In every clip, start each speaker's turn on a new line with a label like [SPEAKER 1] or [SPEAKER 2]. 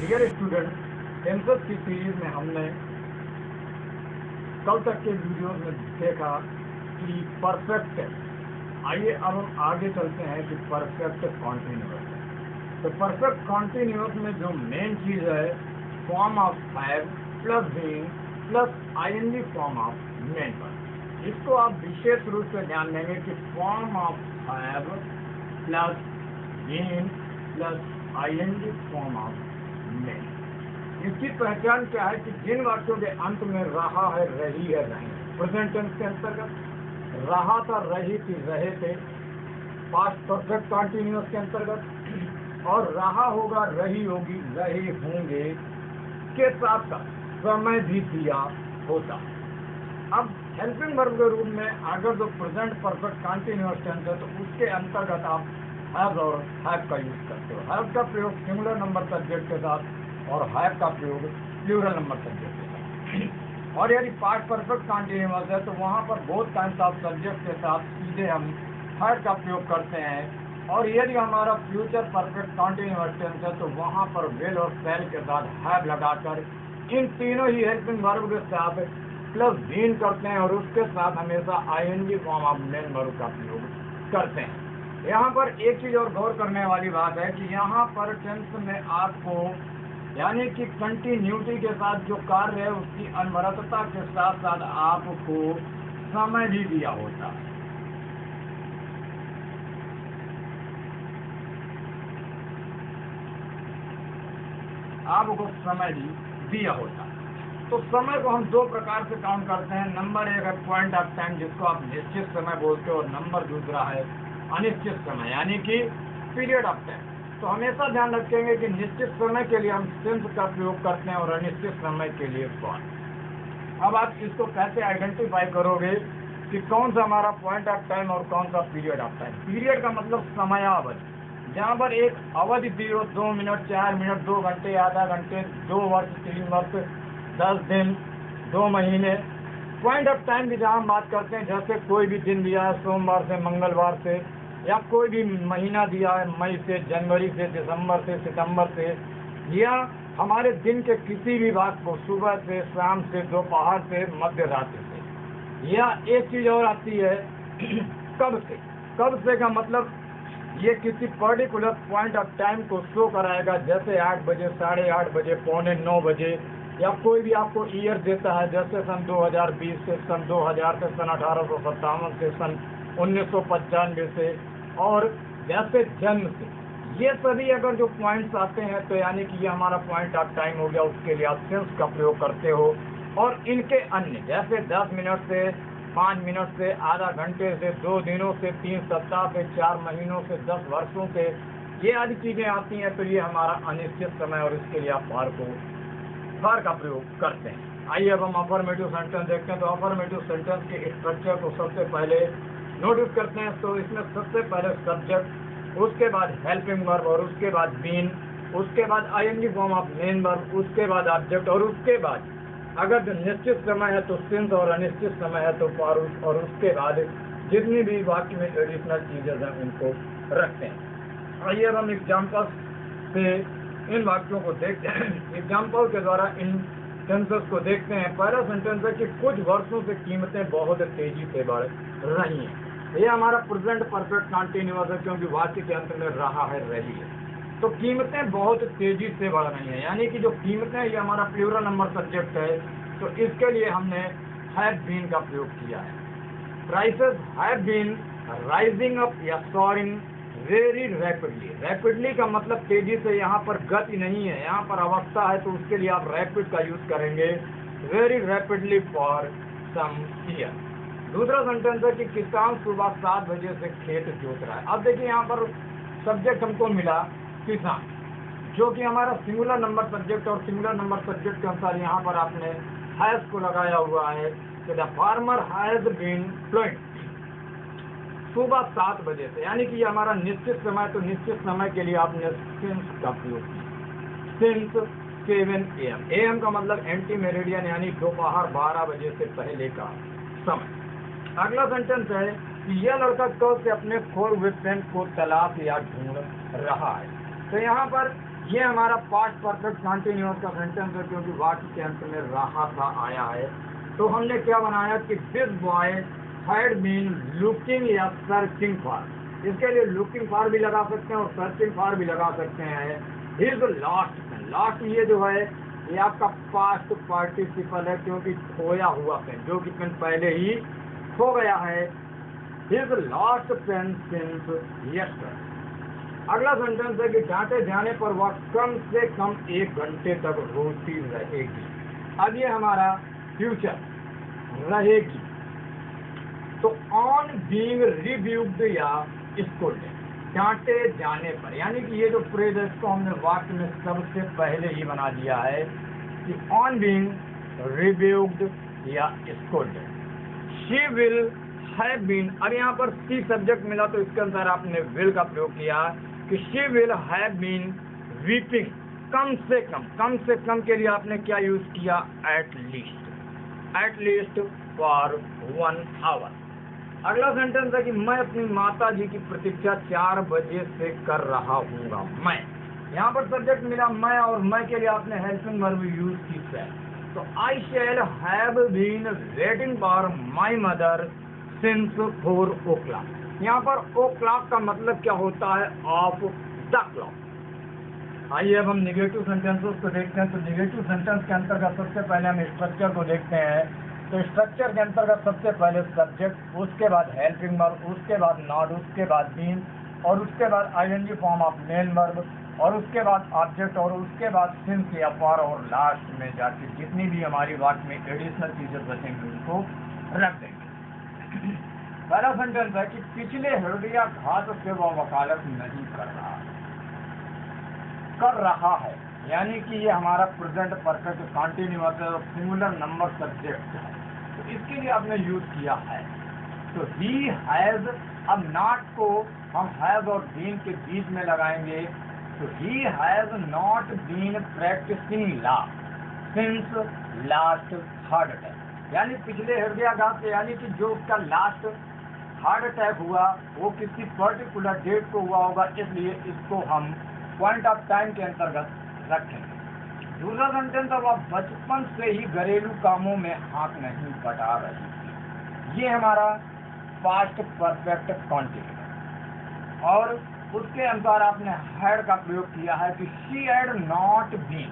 [SPEAKER 1] Dear student, tenses की series में हमने कल तक के वीडियोस में देखा कि परफेक्ट टेंस। आइए अब हम आगे चलते हैं कि परफेक्ट कॉन्टिन्यूअस है। तो परफेक्ट कॉन्टिन्यूअस में जो मेन चीज है, form of have plus being plus ING form of main verb. इसको आप विशेष रूप से ध्यान देंगे कि form of have plus being plus ING form of main. इसकी पहचान क्या है कि जिन वाक्यों के अंत में रहा है, रही है, रहे, प्रेजेंट टेंस के अंतर्गत रहा था, रही थी, रहे थे, पास्ट परफेक्ट कॉन्टिन्यूअस के अंतर्गत, और रहा होगा, रही होगी, रहे होंगे के साथ साथ समय भी दिया होता। अब हेल्पिंग वर्ब के रूप में अगर जो प्रेजेंट परफेक्ट कॉन्टिन्यूअस टेंस है तो उसके अंतर्गत आप हैव और हैव का यूज करते हो। हैव का प्रयोग सिंगुलर नंबर सब्जेक्ट के साथ और हैव का प्रयोग प्लूरल नंबर सब्जेक्ट के साथ। और यदि पास्ट परफेक्ट कॉन्टिन्यूअस है तो वहाँ पर बोथ टाइम्स ऑफ सब्जेक्ट के साथ सीधे हम हैव का प्रयोग करते हैं। और यदि हमारा फ्यूचर परफेक्ट कॉन्टिन्यूअस टेंस है तो वहाँ पर विल और शैल के साथ हैव लगाकर इन तीनों ही हेल्पिंग वर्ब के साथ प्लस बीन करते हैं और उसके साथ हमेशा ING form of main verb का प्रयोग करते हैं। यहाँ पर एक चीज और गौर करने वाली बात है कि यहाँ पर टेंस में आपको यानी कि कंटिन्यूटी के साथ जो कार्य है उसकी अनवरतता के साथ साथ आपको समय भी दिया होता है। आपको समय भी दिया होता है। तो समय को हम दो प्रकार से काउंट करते हैं। नंबर एक है पॉइंट ऑफ टाइम, जिसको आप निश्चित समय बोलते हो, और नंबर दूसरा है अनिश्चित समय यानी कि पीरियड ऑफ टाइम। तो हमेशा ध्यान रखेंगे कि निश्चित समय के लिए हम सिंस का प्रयोग करते हैं और अनिश्चित समय के लिए फॉर। अब आप इसको कैसे आइडेंटिफाई करोगे कि कौन सा हमारा पॉइंट ऑफ टाइम और कौन सा पीरियड ऑफ टाइम। पीरियड का मतलब समयावधि, जहाँ पर एक अवधि दी हो, 2 मिनट, 4 मिनट, 2 घंटे, आधा घंटे, 2 वर्ष, 3 वर्ष, 10 दिन, 2 महीने। पॉइंट ऑफ टाइम की जहाँ हम बात करते हैं, जैसे कोई भी दिन दिया है सोमवार से मंगलवार से, या कोई भी महीना दिया है मई से, जनवरी से, दिसंबर से, सितंबर से, या हमारे दिन के किसी भी भाग को सुबह से, शाम से, दोपहर से, मध्य रात्रि से। या एक चीज और आती है कब से। कब से का मतलब ये किसी पर्टिकुलर पॉइंट ऑफ टाइम को शो कराएगा, जैसे 8 बजे, 8:30 बजे, 8:45 बजे, या कोई भी आपको ईयर देता है, जैसे सन 2020 से, सन 2000 से, सन 1857 से, सन 1995 से, और जैसे जन्म से। ये सभी अगर जो पॉइंट्स आते हैं तो यानी कि ये हमारा पॉइंट ऑफ टाइम हो गया, उसके लिए आप सिंस का प्रयोग करते हो। और इनके अन्य जैसे 10 मिनट से, 5 मिनट से, आधा घंटे से, 2 दिनों से, 3 सप्ताह से, 4 महीनों से, 10 वर्षों से, ये आदि चीजें आती हैं तो ये हमारा अनिश्चित समय, और इसके लिए आप फॉर का प्रयोग करते हैं। आइए अब हम अफर्मेटिव सेंटेंस देखते हैं। तो अफर्मेटिव सेंटेंस के स्ट्रक्चर को सबसे पहले नोटिस करते हैं। तो इसमें सबसे पहले सब्जेक्ट, उसके बाद हेल्पिंग वर्ब, और उसके बाद बीन, उसके बाद ING form of main verb, उसके बाद ऑब्जेक्ट, और उसके बाद अगर जो निश्चित समय है तो सिंस, और अनिश्चित समय है तो फॉर, और उसके बाद जितनी भी वाक्य में एडिशनल चीजें हैं उनको रखते हैं। आइए अब हम एग्जाम्पल से इन वाक्यों को देखते हैं। एग्जाम्पल के द्वारा इन टेंसेस को देखते हैं। पहला सेंटेंस है कि कुछ वर्षों से कीमतें बहुत तेजी से बढ़ रही हैं। ये हमारा प्रेजेंट परफेक्ट कॉन्टिन्यूअस है, क्योंकि वाक्य के अंत में रहा है, रही है। तो कीमतें बहुत तेजी से बढ़ रही हैं, यानी कि जो कीमतें, ये हमारा प्लूरल नंबर सब्जेक्ट है, तो इसके लिए हमने हैव बीन का प्रयोग किया है। Prices have been rising up या सोअरिंग वेरी रैपिडली। रैपिडली का मतलब तेजी से, यहाँ पर गति नहीं है, यहाँ पर अवस्था है, तो उसके लिए आप रैपिड का यूज करेंगे, very rapidly for some year. दूसरा सेंटेंस है कि किसान सुबह 7 बजे से खेत जोत रहा है। अब देखिए यहाँ पर सब्जेक्ट हमको मिला किसान, जो कि हमारा सिंगुलर नंबर सब्जेक्ट, और सिंगुलर नंबर सब्जेक्ट के अनुसार यहाँ पर आपने हैज को लगाया हुआ है। तो the farmer has been ploughing, सुबह 7 बजे से, यानी कि ये हमारा निश्चित समय, तो निश्चित समय के लिए आपने सिंस का प्रयोग किया। Since 7 AM। AM का मतलब एंटी मेरिडियन, यानी दोपहर 12 बजे से पहले का समय। अगला सेंटेंस है कि यह लड़का कल से अपने खोए हुए पेन को तलाश या ढूंढ रहा है। तो यहाँ पर ये हमारा पास्ट परफेक्ट कंटिन्यूअस का सेंटेंस है, क्योंकि वाक्य के अंत में रहा था आया है। तो हमने क्या बनाया कि this boy had been looking या सर्चिंग फॉर, इसके लिए लुकिंग फॉर भी लगा सकते हैं और सर्चिंग फॉर भी लगा सकते हैं। हिज लास्ट पेन, लास्ट ये जो है ये आपका पास्ट पार्टिसिपल है, क्योंकि खोया हुआ पेन, जो कि पेन पहले ही खो गया है। His last pen since yesterday. अगला सेंटेंस है कि डांटे जाने पर वह कम से कम 1 घंटे तक रोती रहेगी। अब ये हमारा फ्यूचर रहेगी। तो ऑन बीइंग रिब्यूक्ड या स्कोल्डेड, डांटे जाने पर, यानी कि ये जो फ्रेज है इसको हमने वाक्य में सबसे पहले ही बना दिया है कि ऑन बीइंग रिब्यूक्ड या scolded. She will have been, अब यहाँ पर सी सब्जेक्ट मिला तो इसके अनुसार आपने विल का प्रयोग किया कि she will have been weeping, कम से कम के लिए आपने क्या यूज किया, एट लीस्ट फॉर 1 आवर। अगला सेंटेंस है कि मैं अपनी माता जी की प्रतीक्षा 4 बजे से कर रहा हूँगा। मैं, यहाँ पर सब्जेक्ट मिला मैं, और मैं के लिए आपने हेल्पिंग वर्ब यूज की है। तो I shall have been waiting for my mother since 4 o'clock। यहाँ पर ओ क्लॉक का मतलब क्या होता है, ऑफ द क्लॉक। आइए अब हम निगेटिव सेंटेंसेस को देखते हैं। तो निगेटिव सेंटेंस के अंतर्गत सबसे पहले हम स्ट्रक्चर को देखते हैं। तो स्ट्रक्चर के अंतर्गत सबसे पहले सब्जेक्ट, उसके बाद हेल्पिंग वर्ब, उसके बाद नॉट, उसके बाद बीन, और उसके बाद ING form of main verb, और उसके बाद ऑब्जेक्ट, और उसके बाद सिंस या फॉर, और लास्ट में जाके जितनी भी हमारी वाक्य में एडिशनल चीजें बचेंगी उनको रख देंगे। पहला सेंटेंस है कि पिछले हृदयाघात से वह वकालत नहीं कर रहा है, यानी कि ये हमारा प्रेजेंट परफेक्ट कंटिन्यूअस है और सिंगुलर नंबर सब्जेक्ट है, तो इसके लिए आपने यूज किया है। तो ही हैज, अब नॉट को हम हैज और बीन के बीच में लगाएंगे। तो he has not been practicing law since last heart attack, यानी पिछले हृदयाघात से, यानी कि जो उसका लास्ट हार्ट अटैक हुआ वो किसी पर्टिकुलर डेट को हुआ होगा, इसलिए इसको हम पॉइंट ऑफ टाइम के अंतर्गत रखेंगे। दूसरा सेंटेंस, अब आप बचपन से ही घरेलू कामों में हाथ नहीं बटा रही थी, ये हमारा पास्ट परफेक्ट कंटिन्यूअस, और उसके अनुसार आपने हैड का प्रयोग किया है कि शी हैड नॉट बीन।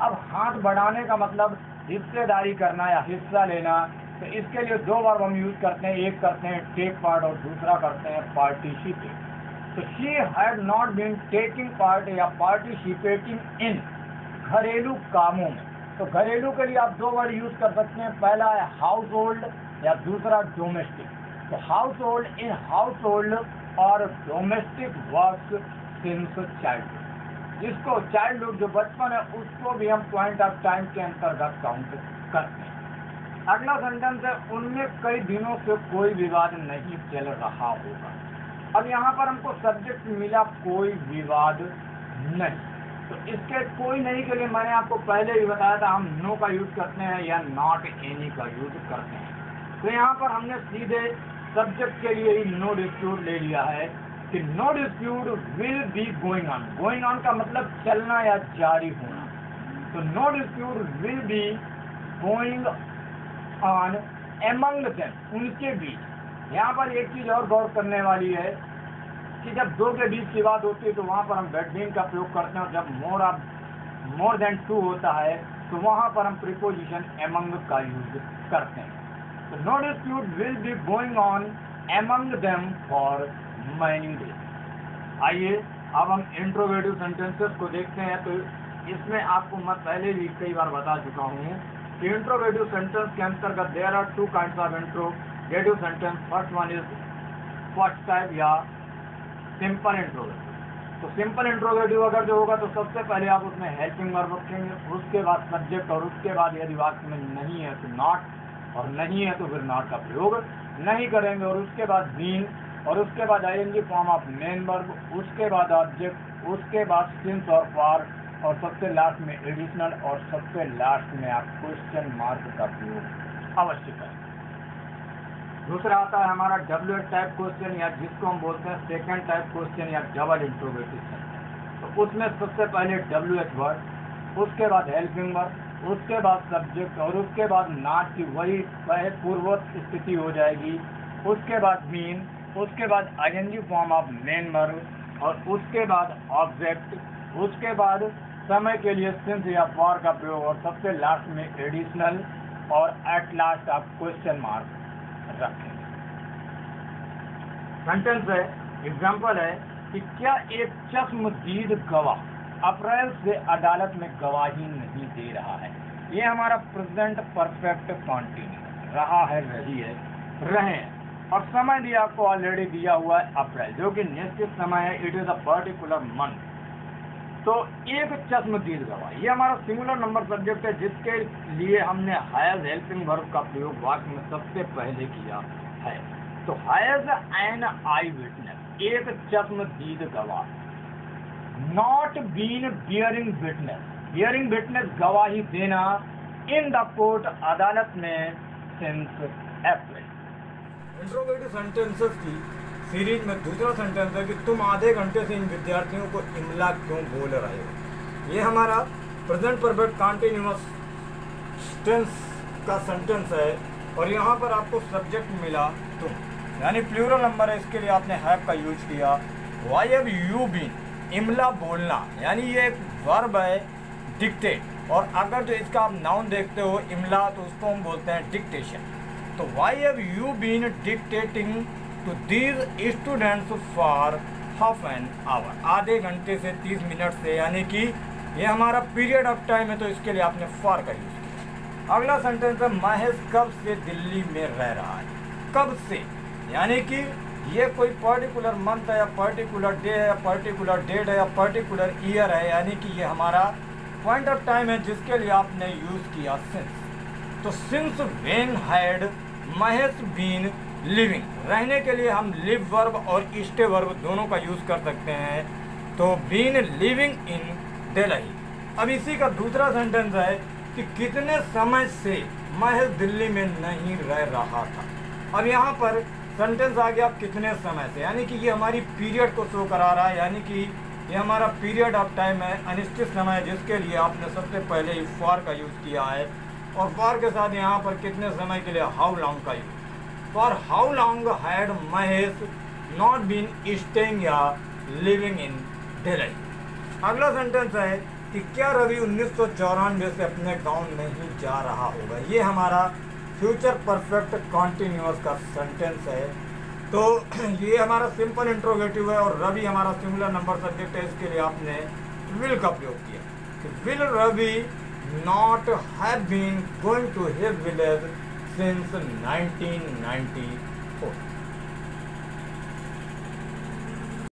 [SPEAKER 1] अब हाथ बढ़ाने का मतलब हिस्सेदारी करना या हिस्सा लेना, तो इसके लिए 2 बार हम यूज करते हैं, एक करते हैं टेक पार्ट और दूसरा करते हैं पार्टिसिपेट। तो she had not been taking part या पार्टिसिपेटिंग इन, घरेलू कामों में। तो घरेलू के लिए आप 2 वर्ड यूज कर सकते हैं, पहला है हाउस होल्ड या दूसरा डोमेस्टिक। तो house hold, in house hold और डोमेस्टिक वर्क्स सिंस चाइल्डहुड, जिसको चाइल्डहुड जो बचपन है उसको भी हम पॉइंट ऑफ टाइम के अंतर्गत काउंट करते हैं। अगला सेंटेंस है उनमें कई दिनों से कोई विवाद नहीं चल रहा होगा। अब यहाँ पर हमको सब्जेक्ट मिला कोई विवाद नहीं, तो इसके कोई नहीं के लिए मैंने आपको पहले ही बताया था हम नो का यूज करते हैं या नॉट एनी का यूज करते हैं। तो यहाँ पर हमने सीधे सब्जेक्ट के लिए ही नो डिस्प्यूट ले लिया है कि no dispute will be going on. Going on का मतलब चलना या जारी होना, तो no dispute will be going on among them, उनके बीच। यहाँ पर एक चीज और गौर करने वाली है कि जब 2 के बीच की बात होती है तो वहाँ पर हम बिटवीन का प्रयोग करते हैं, और जब मोर देन 2 होता है तो वहाँ पर हम प्रीपोजिशन एमंग का यूज करते हैं। तो no dispute will be going on among them for many days. आइए अब हम इंट्रोगेटिव सेंटेंसेस को देखते हैं। तो इसमें आपको मैं पहले भी कई बार बता चुका हूँ कि इंट्रोगेटिव सेंटेंस के अंतर्गत there are 2 kinds of interrogative sentence. First one is first type या सिंपल इंट्रोगेटिव। तो सिंपल इंट्रोगेटिव अगर जो होगा तो सबसे पहले आप उसमें हेल्पिंग वर्ब रखेंगे, उसके बाद सब्जेक्ट, और उसके बाद यदि वाक्य में नहीं है तो नॉट, और नहीं है तो फिर नॉट का प्रयोग नहीं करेंगे, और उसके बाद बीन, और उसके बाद ING form of main verb, उसके बाद ऑब्जेक्ट, उसके बाद सिंस और फॉर, और सबसे लास्ट में एडिशनल, और सबसे लास्ट में आप क्वेश्चन मार्क का प्रयोग अवश्य करें। दूसरा आता है हमारा डब्ल्यूएच टाइप क्वेश्चन, या जिसको हम बोलते हैं सेकंड टाइप क्वेश्चन या डबल इंट्रोगेटिव सेंटेंस। तो उसमें सबसे पहले WH वर्ड, उसके बाद हेल्पिंग वर्ब, उसके बाद सब्जेक्ट और उसके बाद नॉट की वही पूर्ववत स्थिति हो जाएगी, उसके बाद बीन, उसके बाद ING form of main verb और उसके बाद ऑब्जेक्ट, उसके बाद समय के लिए सिंस या फॉर का प्रयोग और सबसे लास्ट में एडिशनल और एट लास्ट आप क्वेश्चन मार्क रखेंगे। सेंटेंस है, एग्जाम्पल है कि क्या एक चश्मदीद गवाह अप्रैल से अदालत में गवाही नहीं दे रहा है। ये हमारा प्रेजेंट परफेक्ट कॉन्टिन्यूअस रहा है, रही है, रहे हैं और समय भी आपको ऑलरेडी दिया हुआ है अप्रैल, जो कि निश्चित समय है, it is a particular month. तो एक चश्मदीद गवाह ये हमारा सिंगुलर नंबर सब्जेक्ट है, जिसके लिए हमने हैज हेल्पिंग वर्ब का प्रयोग वाक्य में सबसे पहले किया है। तो हैज एन आई विटनेस, एक चश्मदीद गवाह, not been bearing witness, bearing witness गवाही देना इन द कोर्ट अदालत में सिंस अप्रैल। इंट्रोगेटिव सेंटेंसेस की सीरीज में दूसरा सेंटेंस है कि तुम आधे घंटे से इन विद्यार्थियों को इमला क्यों बोल रहे हो। ये हमारा प्रेजेंट परफेक्ट कॉन्टिन्यूअस टेंस का सेंटेंस है और यहाँ पर आपको सब्जेक्ट मिला तुम, यानी प्लूरल नंबर है, इसके लिए आपने हैव का यूज किया। व्हाई हैव यू बीन, इमला बोलना, यानी ये एक वर्ब है डिक्टेट, और अगर जो इसका आप नाउन देखते हो इमला तो उसको हम बोलते हैं डिक्टेशन। तो why have you been dictating to these students for half an hour, आधे घंटे से 30 मिनट से, यानी कि ये हमारा पीरियड ऑफ टाइम है, तो इसके लिए आपने फॉर का यूज किया। अगला सेंटेंस है महेश कब से दिल्ली में रह रहा है। कब से यानी कि ये कोई पर्टिकुलर मंथ है या पर्टिकुलर डे है या पर्टिकुलर डेट है या पर्टिकुलर ईयर है, यानी कि ये हमारा पॉइंट ऑफ टाइम है, जिसके लिए आपने यूज किया सिंस। तो since when had Mahesh been living, रहने के लिए हम लिव वर्ब और स्टे वर्ब दोनों का यूज कर सकते हैं। तो बीन लिविंग इन दिल्ली। अब इसी का दूसरा सेंटेंस है कि कितने समय से महेश दिल्ली में नहीं रह रहा था। अब यहाँ पर सेंटेंस आ गया कितने समय से, यानी कि ये हमारी पीरियड को शो करा रहा है, यानी कि ये हमारा पीरियड ऑफ टाइम है, अनिश्चित समय, जिसके लिए आपने सबसे पहले ही फॉर का यूज किया है और फॉर के साथ यहाँ पर कितने समय के लिए हाउ लॉन्ग का use. For how long had Mahesh not been staying या लिविंग इन दिल्ली। अगला सेंटेंस है कि क्या रवि 1994 से अपने गाँव नहीं जा रहा होगा। ये हमारा फ्यूचर परफेक्ट कॉन्टिन्यूअस का सेंटेंस है। तो ये हमारा सिंपल इंट्रोगेटिव है और रवि हमारा सिंगुलर नंबर सब्जेक्ट है, इसके लिए आपने विल का प्रयोग किया। Will Ravi not have been going to his village since 1994।